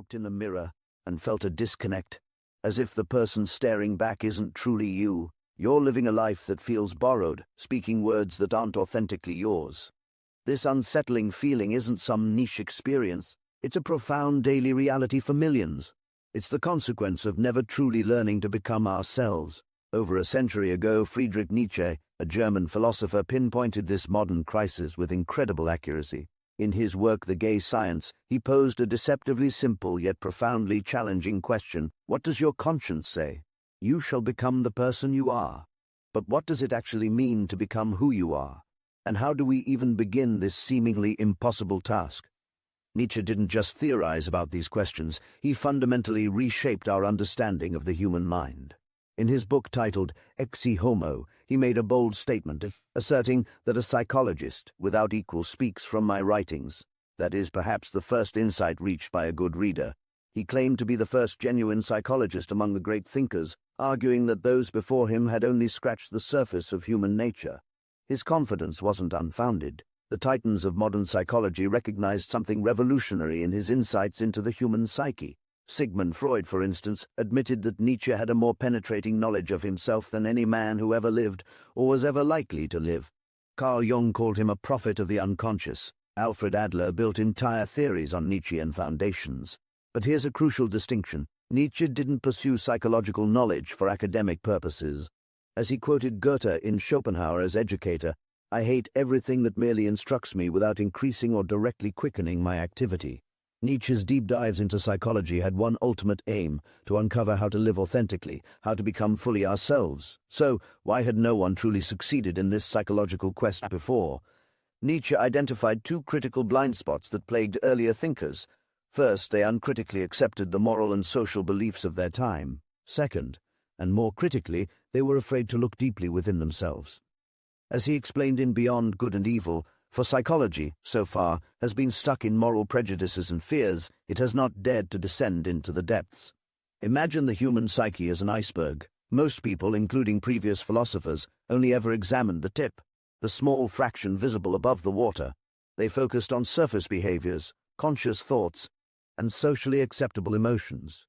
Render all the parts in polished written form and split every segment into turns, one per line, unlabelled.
looked in a mirror and felt a disconnect, as if the person staring back isn't truly you. You're living a life that feels borrowed, speaking words that aren't authentically yours. This unsettling feeling isn't some niche experience. It's a profound daily reality for millions. It's the consequence of never truly learning to become ourselves. Over a century ago, Friedrich Nietzsche, a German philosopher, pinpointed this modern crisis with incredible accuracy. In his work The Gay Science, he posed a deceptively simple yet profoundly challenging question. What does your conscience say? You shall become the person you are. But what does it actually mean to become who you are? And how do we even begin this seemingly impossible task? Nietzsche didn't just theorize about these questions, he fundamentally reshaped our understanding of the human mind. In his book titled Ecce Homo, he made a bold statement, asserting that a psychologist without equal speaks from my writings. That is perhaps the first insight reached by a good reader. He claimed to be the first genuine psychologist among the great thinkers, arguing that those before him had only scratched the surface of human nature. His confidence wasn't unfounded. The titans of modern psychology recognized something revolutionary in his insights into the human psyche. Sigmund Freud, for instance, admitted that Nietzsche had a more penetrating knowledge of himself than any man who ever lived or was ever likely to live. Carl Jung called him a prophet of the unconscious. Alfred Adler built entire theories on Nietzschean foundations. But here's a crucial distinction. Nietzsche didn't pursue psychological knowledge for academic purposes. As he quoted Goethe in Schopenhauer as educator, I hate everything that merely instructs me without increasing or directly quickening my activity. Nietzsche's deep dives into psychology had one ultimate aim: to uncover how to live authentically, how to become fully ourselves. So, why had no one truly succeeded in this psychological quest before? Nietzsche identified two critical blind spots that plagued earlier thinkers. First, they uncritically accepted the moral and social beliefs of their time. Second, and more critically, they were afraid to look deeply within themselves. As he explained in Beyond Good and Evil, for psychology, so far, has been stuck in moral prejudices and fears. It has not dared to descend into the depths. Imagine the human psyche as an iceberg. Most people, including previous philosophers, only ever examined the tip, the small fraction visible above the water. They focused on surface behaviors, conscious thoughts, and socially acceptable emotions.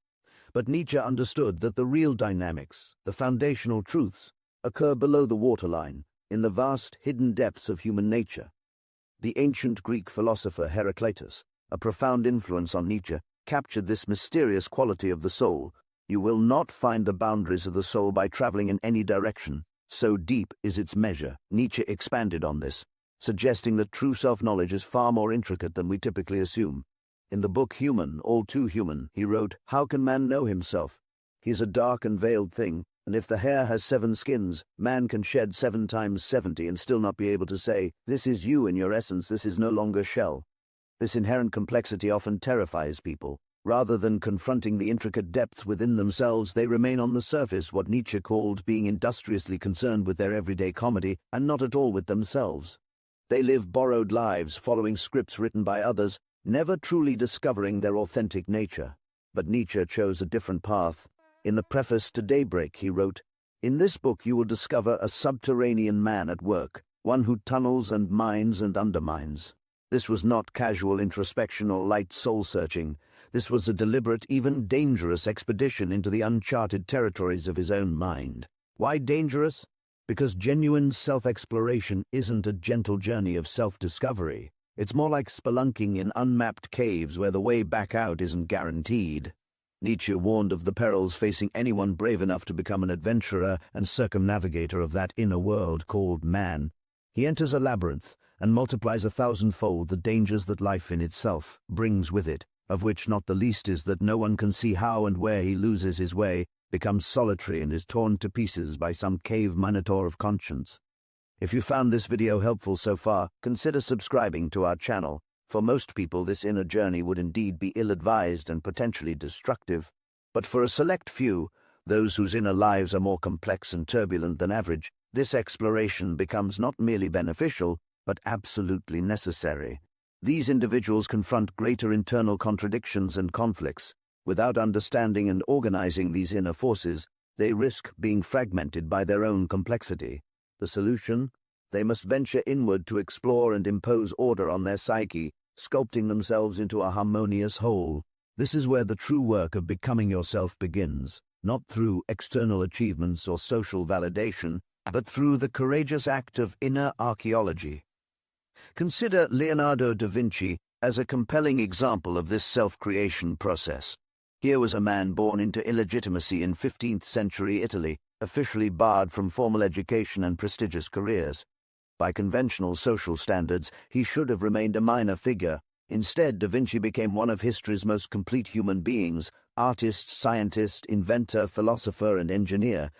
But Nietzsche understood that the real dynamics, the foundational truths, occur below the waterline, in the vast hidden depths of human nature. The ancient Greek philosopher Heraclitus, a profound influence on Nietzsche, captured this mysterious quality of the soul. You will not find the boundaries of the soul by traveling in any direction. So deep is its measure. Nietzsche expanded on this, suggesting that true self-knowledge is far more intricate than we typically assume. In the book Human, All Too Human, he wrote, "How can man know himself? He is a dark and veiled thing. And if the hare has 7 skins, man can shed 7 times 70 and still not be able to say, this is you in your essence, this is no longer shell." This inherent complexity often terrifies people. Rather than confronting the intricate depths within themselves, they remain on the surface, what Nietzsche called being industriously concerned with their everyday comedy and not at all with themselves. They live borrowed lives, following scripts written by others, never truly discovering their authentic nature. But Nietzsche chose a different path. In the preface to Daybreak, he wrote, "In this book you will discover a subterranean man at work, one who tunnels and mines and undermines." This was not casual introspection or light soul-searching. This was a deliberate, even dangerous expedition into the uncharted territories of his own mind. Why dangerous? Because genuine self-exploration isn't a gentle journey of self-discovery. It's more like spelunking in unmapped caves where the way back out isn't guaranteed. Nietzsche warned of the perils facing anyone brave enough to become an adventurer and circumnavigator of that inner world called man. He enters a labyrinth and multiplies 1,000-fold the dangers that life in itself brings with it, of which not the least is that no one can see how and where he loses his way, becomes solitary and is torn to pieces by some cave minotaur of conscience. If you found this video helpful so far, consider subscribing to our channel. For most people, this inner journey would indeed be ill-advised and potentially destructive. But for a select few, those whose inner lives are more complex and turbulent than average, this exploration becomes not merely beneficial, but absolutely necessary. These individuals confront greater internal contradictions and conflicts. Without understanding and organizing these inner forces, they risk being fragmented by their own complexity. The solution? They must venture inward to explore and impose order on their psyche, sculpting themselves into a harmonious whole. This is where the true work of becoming yourself begins, not through external achievements or social validation, but through the courageous act of inner archaeology. Consider Leonardo da Vinci as a compelling example of this self-creation process. Here was a man born into illegitimacy in 15th century Italy, officially barred from formal education and prestigious careers. By conventional social standards, he should have remained a minor figure. Instead, Da Vinci became one of history's most complete human beings: artist, scientist, inventor, philosopher, and engineer.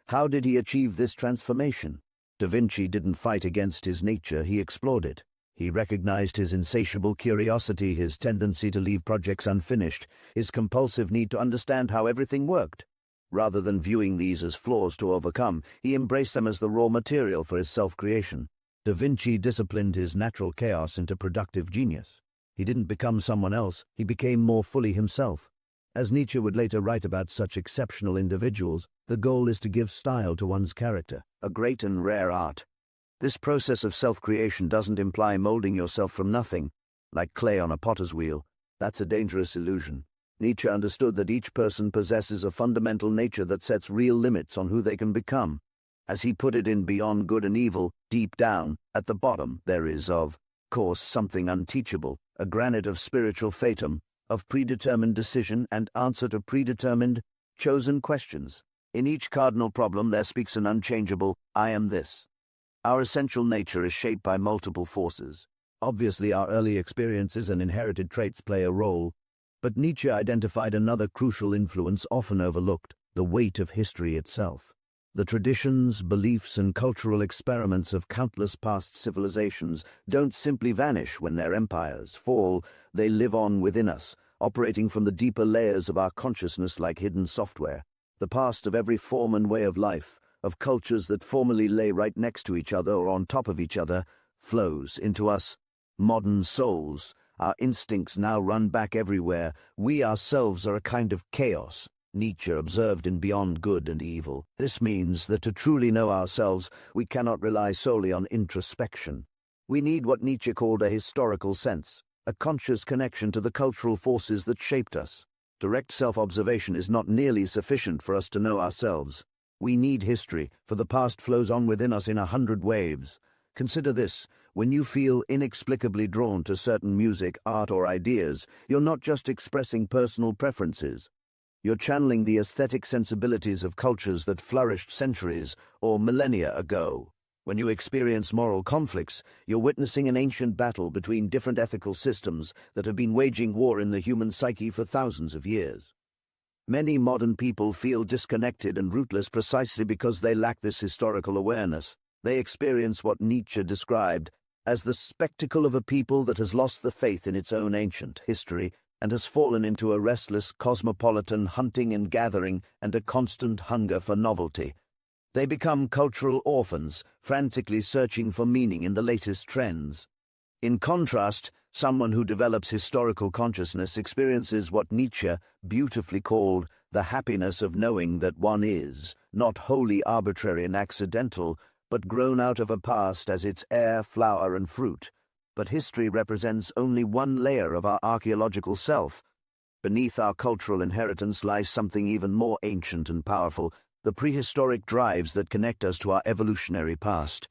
How did he achieve this transformation? Da Vinci didn't fight against his nature, he explored it. He recognized his insatiable curiosity, his tendency to leave projects unfinished, his compulsive need to understand how everything worked. Rather than viewing these as flaws to overcome, he embraced them as the raw material for his self-creation. Da Vinci disciplined his natural chaos into productive genius. He didn't become someone else, he became more fully himself. As Nietzsche would later write about such exceptional individuals, the goal is to give style to one's character, a great and rare art. This process of self-creation doesn't imply molding yourself from nothing, like clay on a potter's wheel. That's a dangerous illusion. Nietzsche understood that each person possesses a fundamental nature that sets real limits on who they can become. As he put it in Beyond Good and Evil, deep down, at the bottom, there is, of course, something unteachable, a granite of spiritual fatum, of predetermined decision and answer to predetermined, chosen questions. In each cardinal problem there speaks an unchangeable, I am this. Our essential nature is shaped by multiple forces. Obviously, our early experiences and inherited traits play a role, but Nietzsche identified another crucial influence often overlooked: the weight of history itself. The traditions, beliefs, and cultural experiments of countless past civilizations don't simply vanish when their empires fall, they live on within us, operating from the deeper layers of our consciousness like hidden software. The past of every form and way of life, of cultures that formerly lay right next to each other or on top of each other, flows into us, modern souls. Our instincts now run back everywhere. We ourselves are a kind of chaos, Nietzsche observed in Beyond Good and Evil. This means that to truly know ourselves, we cannot rely solely on introspection. We need what Nietzsche called a historical sense, a conscious connection to the cultural forces that shaped us. Direct self-observation is not nearly sufficient for us to know ourselves. We need history, for the past flows on within us in 100 waves. Consider this: when you feel inexplicably drawn to certain music, art, or ideas, you're not just expressing personal preferences. You're channeling the aesthetic sensibilities of cultures that flourished centuries or millennia ago. When you experience moral conflicts, you're witnessing an ancient battle between different ethical systems that have been waging war in the human psyche for thousands of years. Many modern people feel disconnected and rootless precisely because they lack this historical awareness. They experience what Nietzsche described as the spectacle of a people that has lost the faith in its own ancient history and has fallen into a restless cosmopolitan hunting and gathering and a constant hunger for novelty. They become cultural orphans, frantically searching for meaning in the latest trends. In contrast, someone who develops historical consciousness experiences what Nietzsche beautifully called the happiness of knowing that one is, not wholly arbitrary and accidental, but grown out of a past as its air, flower, and fruit. But history represents only one layer of our archaeological self. Beneath our cultural inheritance lies something even more ancient and powerful: the prehistoric drives that connect us to our evolutionary past.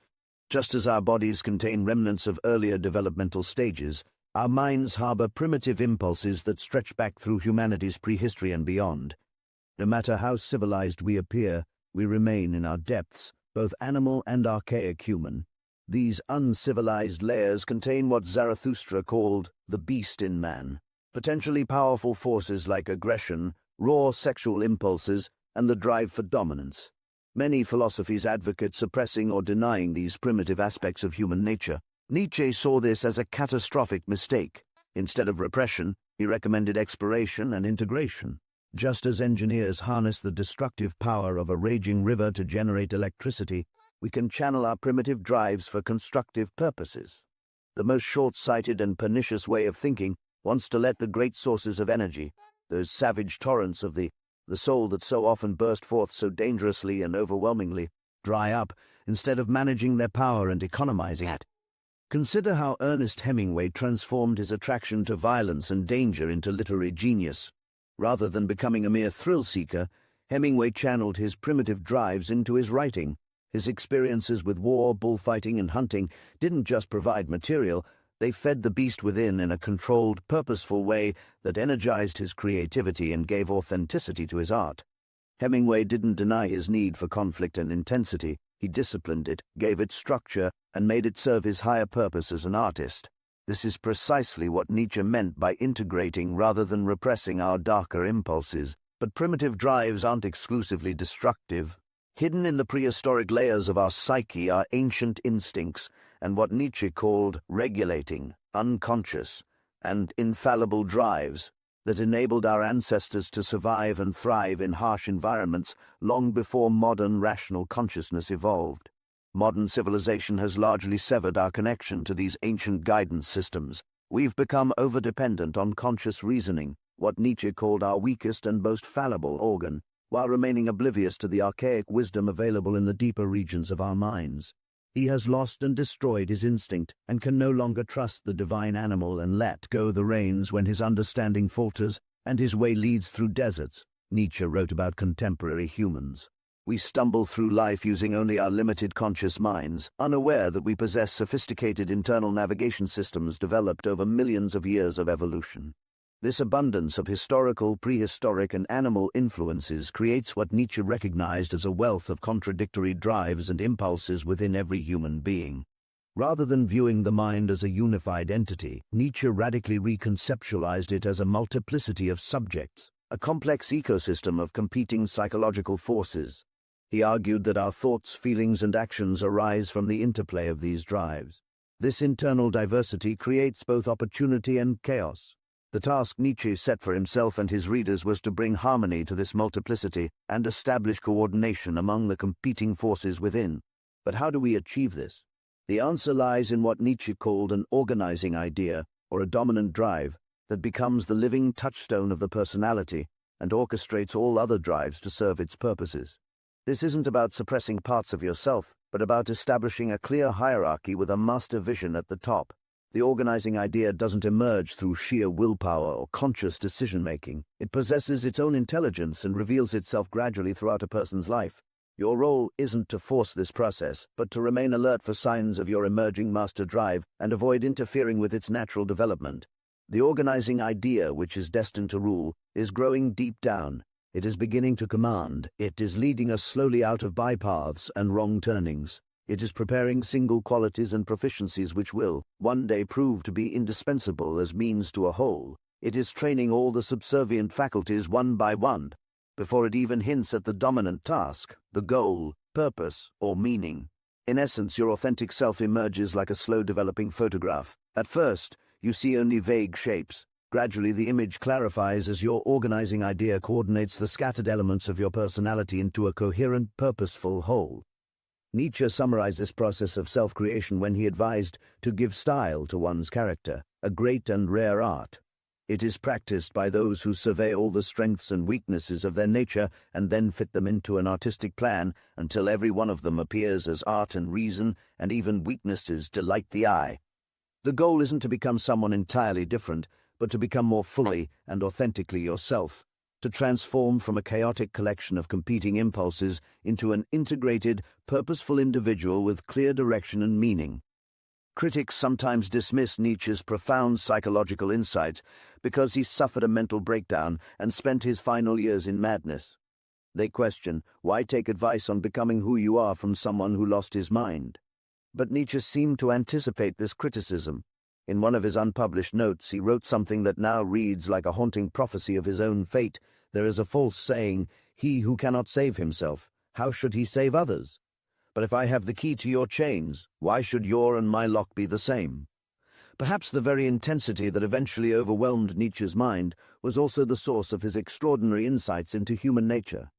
Just as our bodies contain remnants of earlier developmental stages, our minds harbor primitive impulses that stretch back through humanity's prehistory and beyond. No matter how civilized we appear, we remain in our depths, both animal and archaic human. These uncivilized layers contain what Zarathustra called the beast in man, potentially powerful forces like aggression, raw sexual impulses, and the drive for dominance. Many philosophies advocate suppressing or denying these primitive aspects of human nature. Nietzsche saw this as a catastrophic mistake. Instead of repression, he recommended exploration and integration. Just as engineers harness the destructive power of a raging river to generate electricity, we can channel our primitive drives for constructive purposes. The most short-sighted and pernicious way of thinking wants to let the great sources of energy, those savage torrents of the soul that so often burst forth so dangerously and overwhelmingly, dry up, instead of managing their power and economizing it. Consider how Ernest Hemingway transformed his attraction to violence and danger into literary genius. Rather than becoming a mere thrill-seeker, Hemingway channeled his primitive drives into his writing. His experiences with war, bullfighting, and hunting didn't just provide material, they fed the beast within in a controlled, purposeful way that energized his creativity and gave authenticity to his art. Hemingway didn't deny his need for conflict and intensity. He disciplined it, gave it structure, and made it serve his higher purpose as an artist. This is precisely what Nietzsche meant by integrating rather than repressing our darker impulses. But primitive drives aren't exclusively destructive. Hidden in the prehistoric layers of our psyche are ancient instincts and what Nietzsche called regulating, unconscious, and infallible drives that enabled our ancestors to survive and thrive in harsh environments long before modern rational consciousness evolved. Modern civilization has largely severed our connection to these ancient guidance systems. We've become overdependent on conscious reasoning, what Nietzsche called our weakest and most fallible organ, while remaining oblivious to the archaic wisdom available in the deeper regions of our minds. He has lost and destroyed his instinct and can no longer trust the divine animal and let go the reins when his understanding falters and his way leads through deserts. Nietzsche wrote about contemporary humans. We stumble through life using only our limited conscious minds, unaware that we possess sophisticated internal navigation systems developed over millions of years of evolution. This abundance of historical, prehistoric, and animal influences creates what Nietzsche recognized as a wealth of contradictory drives and impulses within every human being. Rather than viewing the mind as a unified entity, Nietzsche radically reconceptualized it as a multiplicity of subjects, a complex ecosystem of competing psychological forces. He argued that our thoughts, feelings, and actions arise from the interplay of these drives. This internal diversity creates both opportunity and chaos. The task Nietzsche set for himself and his readers was to bring harmony to this multiplicity and establish coordination among the competing forces within. But how do we achieve this? The answer lies in what Nietzsche called an organizing idea, or a dominant drive, that becomes the living touchstone of the personality and orchestrates all other drives to serve its purposes. This isn't about suppressing parts of yourself, but about establishing a clear hierarchy with a master vision at the top. The organizing idea doesn't emerge through sheer willpower or conscious decision-making. It possesses its own intelligence and reveals itself gradually throughout a person's life. Your role isn't to force this process, but to remain alert for signs of your emerging master drive and avoid interfering with its natural development. The organizing idea, which is destined to rule, is growing deep down. It is beginning to command. It is leading us slowly out of bypaths and wrong turnings. It is preparing single qualities and proficiencies which will, one day, prove to be indispensable as means to a whole. It is training all the subservient faculties one by one, before it even hints at the dominant task, the goal, purpose, or meaning. In essence, your authentic self emerges like a slow-developing photograph. At first, you see only vague shapes. Gradually, the image clarifies as your organizing idea coordinates the scattered elements of your personality into a coherent, purposeful whole. Nietzsche summarized this process of self-creation when he advised to give style to one's character, a great and rare art. It is practiced by those who survey all the strengths and weaknesses of their nature and then fit them into an artistic plan until every one of them appears as art and reason, and even weaknesses delight the eye. The goal isn't to become someone entirely different, but to become more fully and authentically yourself, to transform from a chaotic collection of competing impulses into an integrated, purposeful individual with clear direction and meaning. Critics sometimes dismiss Nietzsche's profound psychological insights because he suffered a mental breakdown and spent his final years in madness. They question, why take advice on becoming who you are from someone who lost his mind? But Nietzsche seemed to anticipate this criticism. In one of his unpublished notes, he wrote something that now reads like a haunting prophecy of his own fate. There is a false saying, "He who cannot save himself, how should he save others? But if I have the key to your chains, why should your and my lock be the same?" Perhaps the very intensity that eventually overwhelmed Nietzsche's mind was also the source of his extraordinary insights into human nature.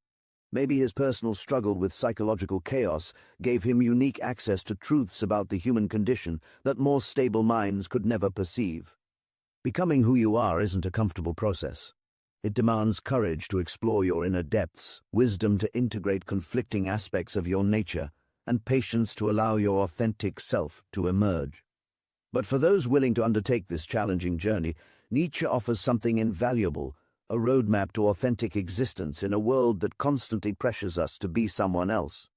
Maybe his personal struggle with psychological chaos gave him unique access to truths about the human condition that more stable minds could never perceive. Becoming who you are isn't a comfortable process. It demands courage to explore your inner depths, wisdom to integrate conflicting aspects of your nature, and patience to allow your authentic self to emerge. But for those willing to undertake this challenging journey, Nietzsche offers something invaluable, a roadmap to authentic existence in a world that constantly pressures us to be someone else.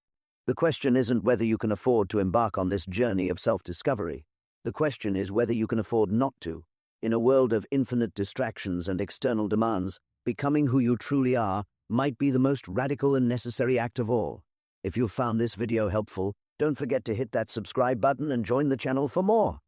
The question isn't whether you can afford to embark on this journey of self-discovery. The question is whether you can afford not to. In a world of infinite distractions and external demands, becoming who you truly are might be the most radical and necessary act of all. If you found this video helpful, don't forget to hit that subscribe button and join the channel for more.